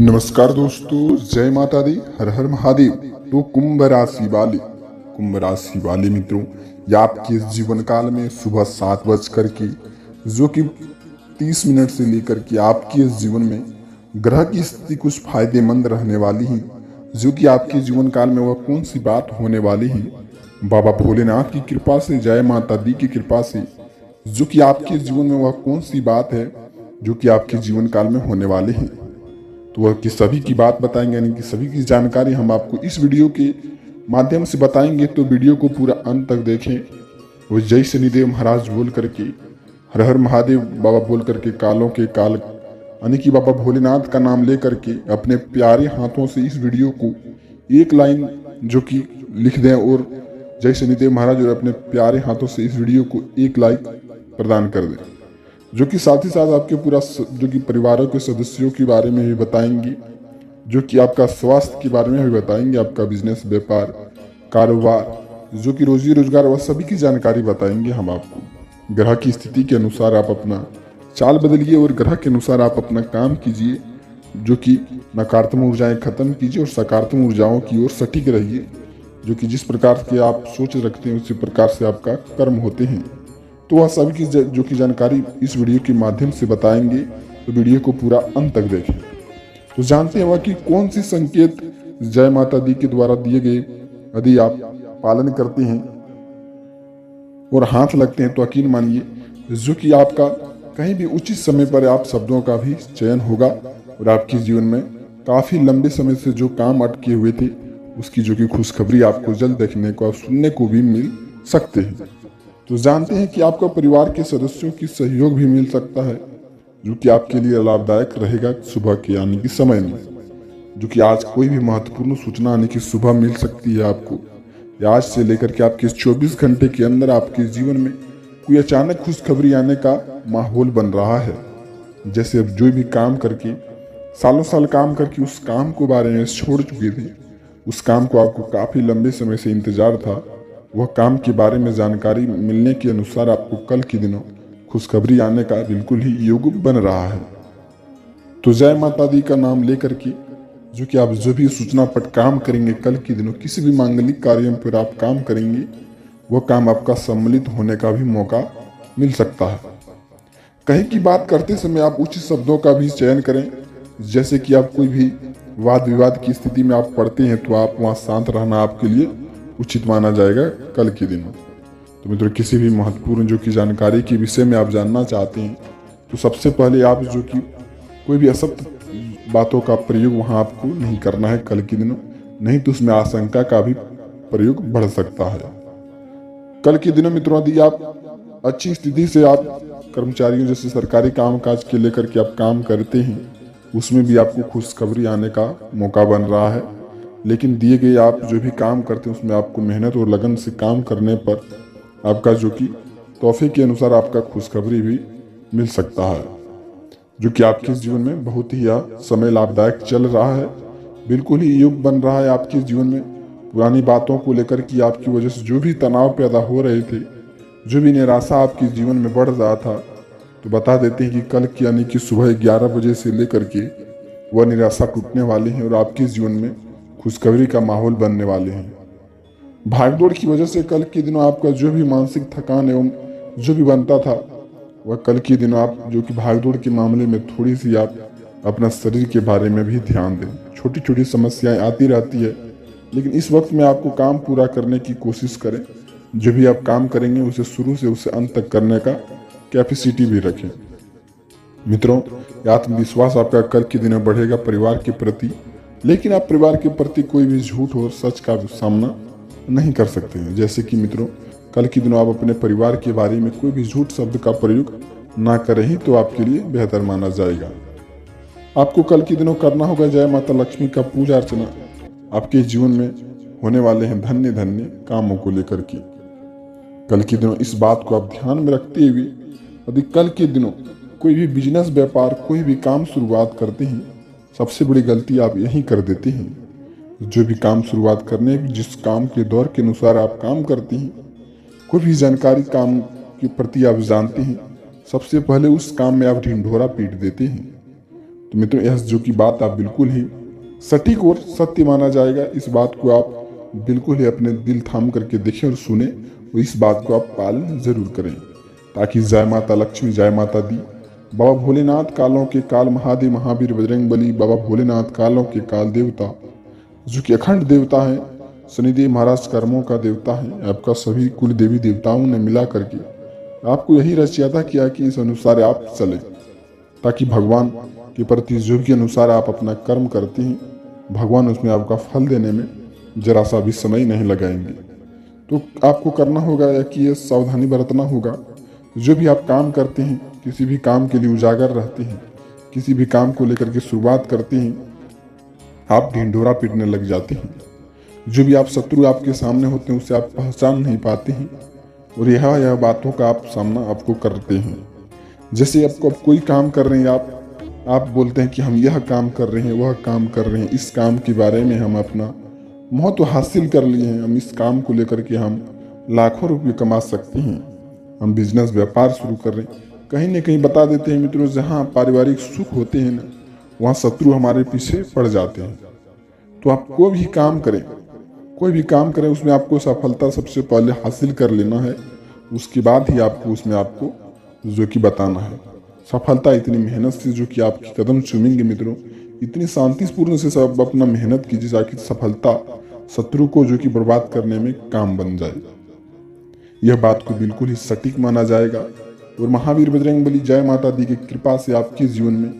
नमस्कार दोस्तों, जय माता दी, हर हर महादेव। तो कुंभ राशि वाले मित्रों, या आपके जीवन काल में सुबह 7 बजकर के जो कि 30 मिनट से लेकर के आपके जीवन में ग्रह की स्थिति कुछ फायदेमंद रहने वाली है। जो कि आपके जीवन काल में वह कौन सी बात होने वाली है, बाबा भोलेनाथ की कृपा से, जय माता दी की कृपा से, जो कि आपके जीवन में वह कौन सी बात है जो कि आपके जीवन काल में होने वाली है। तो वह की सभी की बात बताएंगे, यानी कि सभी की जानकारी हम आपको इस वीडियो के माध्यम से बताएंगे। तो वीडियो को पूरा अंत तक देखें। वो जय शनिदेव महाराज बोल करके, हर हर महादेव बाबा बोल करके, कालों के काल यानी कि बाबा भोलेनाथ का नाम ले करके अपने प्यारे हाथों से इस वीडियो को एक लाइन जो कि लिख दें और जय शनिदेव महाराज और अपने प्यारे हाथों से इस वीडियो को एक लाइक प्रदान कर दें, जो कि साथ ही साथ आपके पूरा जो कि परिवारों के सदस्यों के बारे में भी बताएंगे, जो कि आपका स्वास्थ्य के बारे में भी बताएंगे, आपका बिजनेस, व्यापार, कारोबार, जो कि रोजी रोजगार, वह सभी की जानकारी बताएंगे हम आपको। ग्रह की स्थिति के अनुसार आप अपना चाल बदलिए और ग्रह के अनुसार आप अपना काम कीजिए, जो कि नकारात्मक ऊर्जाएं खत्म कीजिए और सकारात्मक ऊर्जाओं की ओर सटीक रहिए। जो कि जिस प्रकार के आप सोच रखते हैं उसी प्रकार से आपका कर्म होते हैं। तो वह सभी की जो कि जानकारी इस वीडियो के माध्यम से बताएंगे। तो वीडियो को पूरा अंत तक देखें। तो जानते हैं वह कि कौन सी संकेत जय माता दी के द्वारा दिए गए यदि आप पालन करते हैं और हाथ लगते हैं तो यकीन मानिए जो कि आपका कहीं भी उचित समय पर आप शब्दों का भी चयन होगा और आपके जीवन में काफी लंबे समय से जो काम अटके हुए थे उसकी जो कि खुशखबरी आपको जल्द देखने को, सुनने को भी मिल सकते हैं। तो जानते हैं कि आपका परिवार के सदस्यों की सहयोग भी मिल सकता है, जो कि आपके लिए लाभदायक रहेगा सुबह के आने के समय में। जो कि आज कोई भी महत्वपूर्ण सूचना आने की सुबह मिल सकती है आपको, या आज से लेकर के आपके 24 घंटे के अंदर आपके जीवन में कोई अचानक खुशखबरी आने का माहौल बन रहा है। जैसे अब जो भी काम करके सालों साल काम करके उस काम को बारे में छोड़ चुके थे, उस काम को आपको काफी लंबे समय से इंतजार था, वह काम के बारे में जानकारी मिलने के अनुसार आपको कल के दिनों खुशखबरी आने का बिल्कुल ही योग बन रहा है। तो जय माता दी का नाम लेकर के जो कि आप जो भी सूचना पर काम करेंगे, कल के दिनों किसी भी मांगलिक कार्य पर आप काम करेंगे, वह काम आपका सम्मिलित होने का भी मौका मिल सकता है। कहीं की बात करते समय आप उचित शब्दों का भी चयन करें। जैसे कि आप कोई भी वाद विवाद की स्थिति में आप पड़ते हैं तो आप वहाँ शांत रहना आपके लिए उचित माना जाएगा कल के दिन। तो मित्रों, किसी भी महत्वपूर्ण जो कि जानकारी के विषय में आप जानना चाहते हैं तो सबसे पहले आप जो कि कोई भी असत्य बातों का प्रयोग वहां आपको नहीं करना है कल के दिनों, नहीं तो उसमें आशंका का भी प्रयोग बढ़ सकता है। कल के दिनों मित्रों, यदि आप अच्छी स्थिति से आप कर्मचारियों जैसे सरकारी कामकाज के लेकर के आप काम करते हैं, उसमें भी आपको खुशखबरी आने का मौका बन रहा है। लेकिन दिए गए आप जो भी काम करते हैं उसमें आपको मेहनत और लगन से काम करने पर आपका जो कि तोहफे के अनुसार आपका खुशखबरी भी मिल सकता है, जो कि आपके जीवन में बहुत ही समय लाभदायक चल रहा है। बिल्कुल ही योग बन रहा है आपके जीवन में। पुरानी बातों को लेकर कि आपकी वजह से जो भी तनाव पैदा हो रहे थे, जो भी निराशा आपके जीवन में बढ़ रहा था, तो बता देते हैं कि कल की यानी कि सुबह 11 बजे से लेकर के वह निराशा टूटने वाली है और आपके जीवन में खुशखबरी का माहौल बनने वाले हैं। भागदौड़ की वजह से कल के दिनों आपका जो भी मानसिक थकान एवं जो भी बनता था, वह कल के दिनों आप जो कि भागदौड़ के मामले में थोड़ी सी आप अपना शरीर के बारे में भी ध्यान दें। छोटी छोटी समस्याएं आती रहती है, लेकिन इस वक्त में आपको काम पूरा करने की कोशिश करें। जो भी आप काम करेंगे उसे शुरू से उसे अंत तक करने का कैपेसिटी भी रखें। मित्रों, आत्मविश्वास आपका कल के दिनों बढ़ेगा परिवार के प्रति, लेकिन आप परिवार के प्रति कोई भी झूठ और सच का सामना नहीं कर सकते हैं। जैसे कि मित्रों, कल के दिनों आप अपने परिवार के बारे में कोई भी झूठ शब्द का प्रयोग ना करें ही तो आपके लिए बेहतर माना जाएगा। आपको कल के दिनों करना होगा जय माता लक्ष्मी का पूजा अर्चना। आपके जीवन में होने वाले हैं धन्य धन्य कामों को लेकर के। कल के दिनों इस बात को आप ध्यान में रखते हुए यदि कल के दिनों कोई भी बिजनेस, व्यापार, कोई भी काम शुरुआत करते हैं, सबसे बड़ी गलती आप यही कर देते हैं। जो भी काम शुरुआत करने, जिस काम के दौर के अनुसार आप काम करते हैं, कोई भी जानकारी काम के प्रति आप जानते हैं, सबसे पहले उस काम में आप ढिंढोरा पीट देते हैं। तो मित्रों यह जो कि बात आप बिल्कुल ही सटीक और सत्य माना जाएगा। इस बात को आप बिल्कुल ही अपने दिल थाम करके देखें और सुने, और इस बात को आप पालन जरूर करें, ताकि जय माता लक्ष्मी, जय माता दी, बाबा भोलेनाथ कालों के काल महादेव महावीर बजरंग बली, बाबा भोलेनाथ कालों के काल देवता जो कि अखंड देवता है, शनिदेव महाराज कर्मों का देवता है, आपका सभी कुल देवी देवताओं ने मिला करके आपको यही रचयाता किया कि इस अनुसार आप चलें, ताकि भगवान के प्रति जो के अनुसार आप अपना कर्म करते हैं, भगवान उसमें आपका फल देने में जरा सा भी समय नहीं लगाएंगे। तो आपको करना होगा या कि ये सावधानी बरतना होगा, जो भी आप काम करते हैं, किसी भी काम के लिए उजागर रहते हैं, किसी भी काम को लेकर के शुरुआत करते हैं, आप ढिंढोरा पीटने लग जाते हैं। जो भी आप शत्रु आपके सामने होते हैं उसे आप पहचान नहीं पाते हैं, और यह बातों का आप सामना आपको करते हैं। जैसे आपको अब कोई काम कर रहे हैं, आप बोलते हैं कि हम यह काम कर रहे हैं, वह काम कर रहे हैं, इस काम के बारे में हम अपना महत्व हासिल कर लिए हैं, हम इस काम को लेकर के हम लाखों रुपये कमा सकते हैं, हम बिजनेस व्यापार शुरू कर रहे हैं, कहीं ना कहीं बता देते हैं मित्रों, जहाँ पारिवारिक सुख होते हैं ना, वहाँ शत्रु हमारे पीछे पड़ जाते हैं। तो आप कोई भी काम करें, उसमें आपको सफलता सबसे पहले हासिल कर लेना है, उसके बाद ही आपको उसमें आपको जो कि बताना है। सफलता इतनी मेहनत से जो कि आपकी कदम चूमेंगे मित्रों, इतनी शांतिपूर्ण से सब अपना मेहनत कीजिए, ताकि सफलता शत्रु को जो कि बर्बाद करने में काम बन जाए। यह बात को बिल्कुल ही सटीक माना जाएगा, और महावीर बजरंग बली जय माता दी की कृपा से आपके जीवन में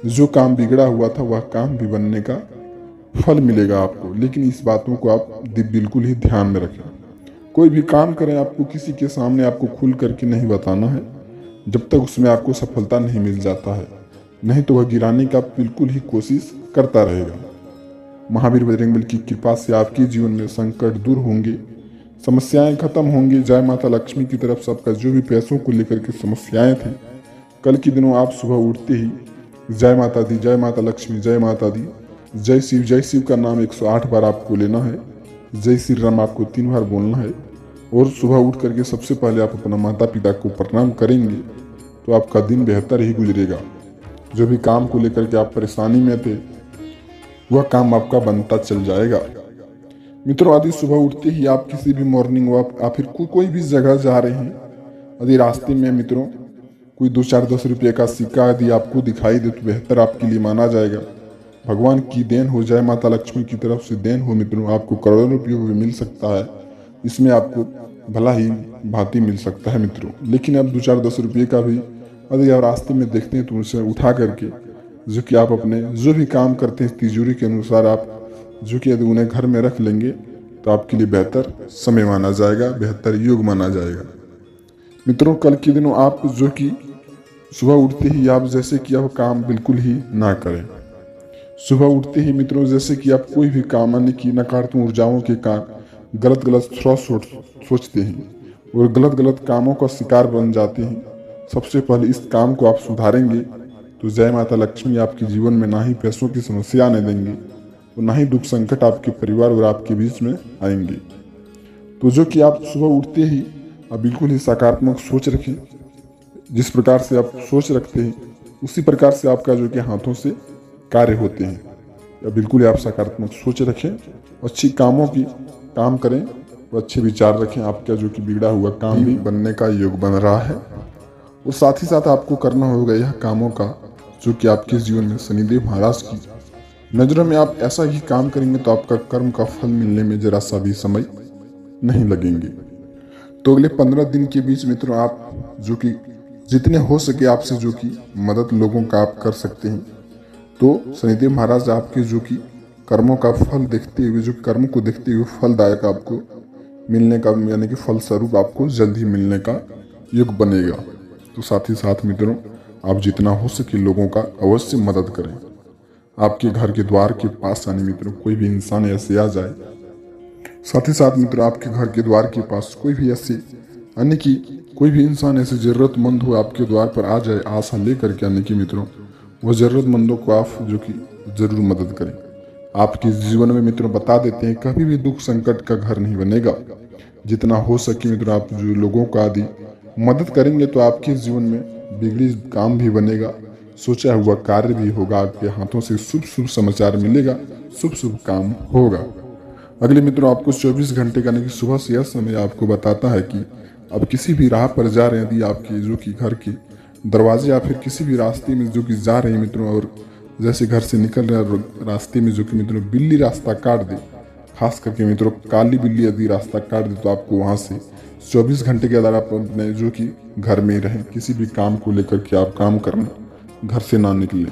जो काम बिगड़ा हुआ था वह काम भी बनने का फल मिलेगा आपको। लेकिन इस बातों को आप बिल्कुल ही ध्यान में रखें। कोई भी काम करें, आपको किसी के सामने आपको खुल करके नहीं बताना है, जब तक उसमें आपको सफलता नहीं मिल जाता है, नहीं तो वह गिराने का बिल्कुल ही कोशिश करता रहेगा। महावीर बजरंग बली की कृपा से आपके जीवन में संकट दूर होंगे, समस्याएं खत्म होंगी। जय माता लक्ष्मी की तरफ से आपका जो भी पैसों को लेकर के समस्याएं थी, कल के दिनों आप सुबह उठते ही जय माता दी, जय माता लक्ष्मी, जय माता दी, जय शिव का नाम 108 बार आपको लेना है, जय श्री राम आपको 3 बार बोलना है, और सुबह उठ करके सबसे पहले आप अपना माता पिता को प्रणाम करेंगे तो आपका दिन बेहतर ही गुजरेगा। जो भी काम को लेकर के आप परेशानी में थे, वह काम आपका बनता चल जाएगा। मित्रों, यदि सुबह उठते ही आप किसी भी मॉर्निंग वॉक या फिर कोई भी जगह जा रहे हैं, यदि रास्ते में मित्रों कोई 2-4-10 रुपये का सिक्का यदि आपको दिखाई दे तो बेहतर आपके लिए माना जाएगा। भगवान की देन हो, जय माता लक्ष्मी की तरफ से देन हो मित्रों, आपको करोड़ों रुपयों भी मिल सकता है, इसमें आपको भला ही भांति मिल सकता है मित्रों। लेकिन अब 2-4-10 रुपये का भी यदि आप रास्ते में देखते हैं तो उसे उठा करके जो कि आप अपने जो भी काम करते हैं तिजोरी के अनुसार आप जो कि यदि उन्हें घर में रख लेंगे तो आपके लिए बेहतर समय माना जाएगा, बेहतर योग माना जाएगा। मित्रों, कल के दिनों आप जो कि सुबह उठते ही आप जैसे कि आप काम बिल्कुल ही ना करें। सुबह उठते ही मित्रों जैसे कि आप कोई भी काम यानी कि नकारात्मक ऊर्जाओं के कारण गलत सोचते हैं और गलत कामों का शिकार बन जाते हैं, सबसे पहले इस काम को आप सुधारेंगे तो जय माता लक्ष्मी आपके जीवन में ना ही पैसों की समस्या आने देंगे और ना ही दुख संकट आपके परिवार और आपके बीच में आएंगे। तो जो कि आप सुबह उठते ही आप बिल्कुल ही सकारात्मक सोच रखें। जिस प्रकार से आप सोच रखते हैं उसी प्रकार से आपका जो कि हाथों से कार्य होते हैं। या बिल्कुल ही आप सकारात्मक सोच रखें, अच्छी कामों की काम करें और अच्छे विचार रखें। आपका जो कि बिगड़ा हुआ काम भी बनने का योग बन रहा है। और साथ ही साथ आपको करना होगा यह कामों का जो कि आपके जीवन में शनिदेव महाराज की नजरों में आप ऐसा ही काम करेंगे तो आपका कर्म का फल मिलने में जरा सा भी समय नहीं लगेंगे। तो अगले 15 दिन के बीच मित्रों आप जो कि जितने हो सके आपसे जो कि मदद लोगों का आप कर सकते हैं। तो शनिदेव महाराज आपके जो कि कर्मों का फल देखते हुए, जो कर्म को देखते हुए फलदायक आपको मिलने का यानी कि फल स्वरूप आपको जल्द ही मिलने का योग बनेगा। तो साथ ही साथ मित्रों आप जितना हो सके लोगों का अवश्य मदद करें। आपके घर के द्वार के पास आने मित्रों कोई भी इंसान ऐसे आ जाए, साथ ही साथ मित्रों आपके घर के द्वार के पास कोई भी ऐसे यानी कि कोई भी इंसान ऐसे जरूरतमंद हो आपके द्वार पर आ जाए आशा लेकर के, यानी कि मित्रों वो जरूरतमंदों को आप जो कि जरूर मदद करें। आपके जीवन में मित्रों बता देते हैं कभी भी दुख संकट का घर नहीं बनेगा। जितना हो सके मित्रों आप जो लोगों का आदि मदद करेंगे तो आपके जीवन में बिगड़ी काम भी बनेगा, सोचा हुआ कार्य भी होगा, आपके हाथों से शुभ शुभ समाचार मिलेगा, शुभ शुभ काम होगा। अगले मित्रों, आपको 24 घंटे का यानी कि सुबह से यह समय आपको बताता है कि आप किसी भी राह पर जा रहे हैं, यदि आपके जो कि घर के दरवाजे या फिर किसी भी रास्ते में जो कि जा रहे हैं मित्रों, और जैसे घर से निकल रहे हैं रास्ते में जो कि मित्रों बिल्ली रास्ता काट दे, खास करके मित्रों काली बिल्ली यदि रास्ता काट दे, तो आपको वहाँ से 24 घंटे के अंदर आप अपने जो कि घर में ही रहें, किसी भी काम को लेकर के आप काम करना, घर से ना निकलें।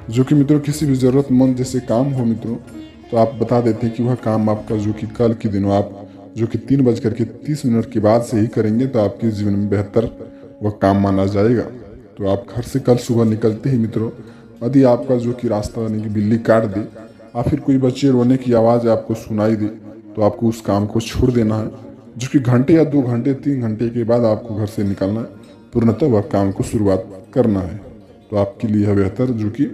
जो कि मित्रों किसी भी ज़रूरतमंद जैसे काम हो मित्रों, तो आप बता देते हैं कि वह काम आपका जो कि कल के दिनों आप जो कि 3:30 के बाद से ही करेंगे, तो आपके जीवन में बेहतर वह काम माना जाएगा। तो आप घर से कल सुबह निकलते ही मित्रों, यदि आपका जो कि रास्ता यानी कि बिल्ली काट दे या फिर कोई बच्चे रोने की आवाज़ आपको सुनाई दे, तो आपको उस काम को छोड़ देना है, जो कि घंटे या 2 घंटे 3 घंटे के बाद आपको घर से निकलना है, पूर्णतः वह काम को शुरुआत करना है। तो आपके लिए यह बेहतर जो कि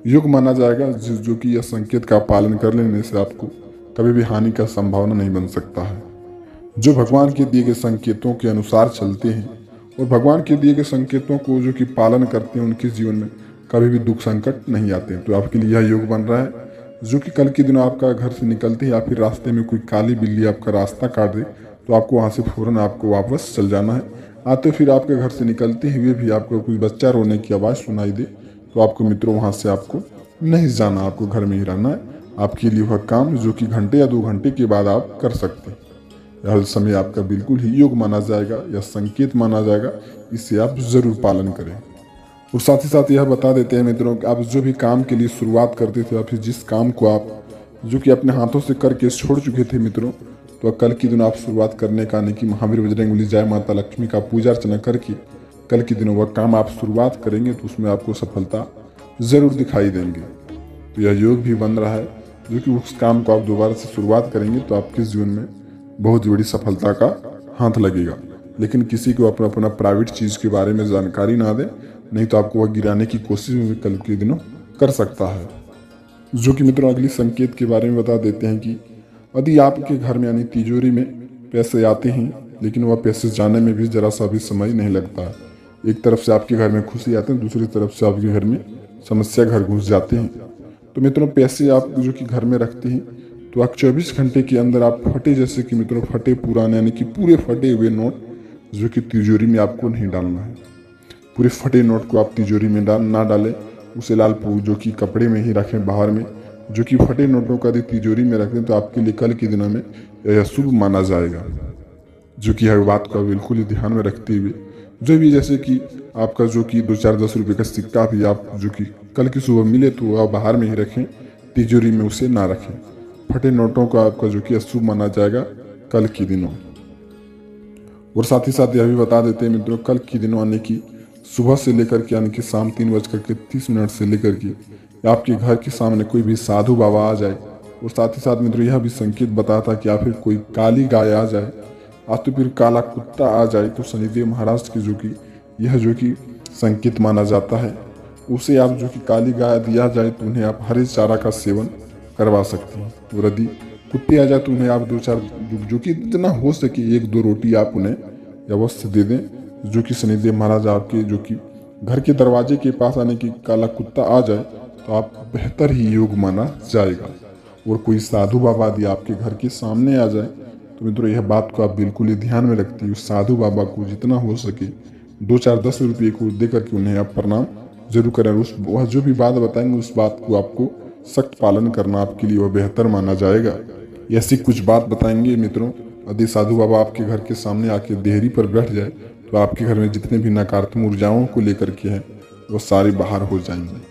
युग माना जाएगा, जो कि यह संकेत का पालन कर लेने से आपको कभी भी हानि का संभावना नहीं बन सकता है। जो भगवान के दिए गए संकेतों के अनुसार चलते हैं और भगवान के दिए गए संकेतों को जो कि पालन करते हैं, उनके जीवन में कभी भी दुख संकट नहीं आते हैं। तो आपके लिए यह योग बन रहा है, जो कि कल के दिन आपका घर से निकलते या फिर रास्ते में कोई काली बिल्ली आपका रास्ता काट दे, तो आपको वहाँ से फौरन आपको वापस चल जाना है। आते फिर आपके घर से निकलते हुए भी आपको कोई बच्चा रोने की आवाज़ सुनाई दे, तो आपको मित्रों वहाँ से आपको नहीं जाना, आपको घर में ही रहना है। आपके लिए वह काम जो कि घंटे या 2 घंटे के बाद आप कर सकते हैं, यह समय आपका बिल्कुल ही योग माना जाएगा या संकेत माना जाएगा, इससे आप जरूर पालन करें। और साथ ही साथ यह बता देते हैं मित्रों कि आप जो भी काम के लिए शुरुआत करते थे या फिर जिस काम को आप जो कि अपने हाथों से करके छोड़ चुके थे मित्रों, तो कल के दिन आप शुरुआत करने का, यानी कि महावीर बजरंगबली जय माता लक्ष्मी का पूजा अर्चना करके कल के दिनों वह काम आप शुरुआत करेंगे, तो उसमें आपको सफलता ज़रूर दिखाई देंगे। तो यह योग भी बन रहा है, जो कि उस काम को आप दोबारा से शुरुआत करेंगे तो आपके जीवन में बहुत बड़ी सफलता का हाथ लगेगा। लेकिन किसी को अपना प्राइवेट चीज़ के बारे में जानकारी ना दे, नहीं तो आपको वह गिराने की कोशिश भी कल के दिनों कर सकता है। जो कि मित्रों अगली संकेत के बारे में बता देते हैं कि यदि आपके घर में यानी तिजोरी में पैसे आते हैं, लेकिन वह पैसे जाने में भी जरा सा भी समय नहीं लगता है। एक तरफ से आपके घर में खुशी आते हैं, दूसरी तरफ से आपके घर में समस्या घर घुस जाते हैं। तो मित्रों पैसे आप जो कि घर में रखते हैं, तो आप 24 घंटे के अंदर आप फटे, जैसे कि मित्रों फटे पुराने यानी कि पूरे फटे हुए नोट जो कि तिजोरी में आपको नहीं डालना है। पूरे फटे नोट को आप तिजोरी में ना डालें, उसे लाल जो कि कपड़े में ही रखें बाहर में। जो कि फटे नोटों का यदि तिजोरी में रखें तो आपके लिए कल के दिनों में यह शुभ माना जाएगा। जो कि हर बात को बिल्कुल ही ध्यान में रखते हुए, जो भी जैसे कि आपका जो कि 2-4 10 रुपये का सिक्का भी आप जो कि कल की सुबह मिले तो आप बाहर में ही रखें, तिजोरी में उसे ना रखें। फटे नोटों का आपका जो कि अशुभ माना जाएगा कल के दिनों। और साथ ही साथ यह भी बता देते हैं मित्रों, कल के दिनों आने की सुबह से लेकर के यानी कि शाम 3:30 से लेकर के आपके घर के सामने कोई भी साधु बाबा आ जाए, और साथ ही साथ मित्रों यह भी संकेत बताता कि या फिर कोई काली गाय आ जाए, आज तो फिर काला कुत्ता आ जाए, तो शनिदेव महाराज की जो कि यह जो कि संकेत माना जाता है। उसे आप जो कि काली गाय दिया जाए तो उन्हें आप हरे चारा का सेवन करवा सकते हैं। और यदि कुत्ते आ जाए तो उन्हें आप 2-4 जो कि जितना हो सके 1-2 रोटी आप उन्हें अवश्य दे दें, जो कि शनिदेव महाराज आपके जो कि घर के दरवाजे के पास आने की काला कुत्ता आ जाए तो आप बेहतर ही योग माना जाएगा। और कोई साधु बाबा यदि आपके घर के सामने आ जाए तो मित्रों यह बात को आप बिल्कुल ही ध्यान में रखते हुए उस साधु बाबा को जितना हो सके 2-4 10 रुपये को दे करके उन्हें आप प्रणाम जरूर करें। वह जो भी बात बताएंगे उस बात को आपको सख्त पालन करना आपके लिए वह बेहतर माना जाएगा। ऐसी कुछ बात बताएंगे मित्रों, यदि साधु बाबा आपके घर के सामने आके देहरी पर बैठ जाए तो आपके घर में जितने भी नकारात्मक ऊर्जाओं को लेकर के हैं वो सारे बाहर हो जाएंगे।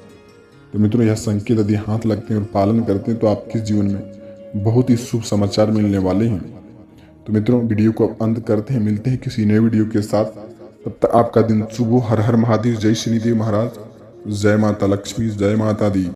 तो मित्रों यह संकेत यदि हाथ लगते हैं और पालन करते हैं तो आपके जीवन में बहुत ही शुभ समाचार मिलने वाले हैं। तो मित्रों वीडियो को अंत करते हैं, मिलते हैं किसी नए वीडियो के साथ। तब तक आपका दिन शुभ हो। हर हर महादेव, जय शनिदेव महाराज, जय माता लक्ष्मी, जय माता दी।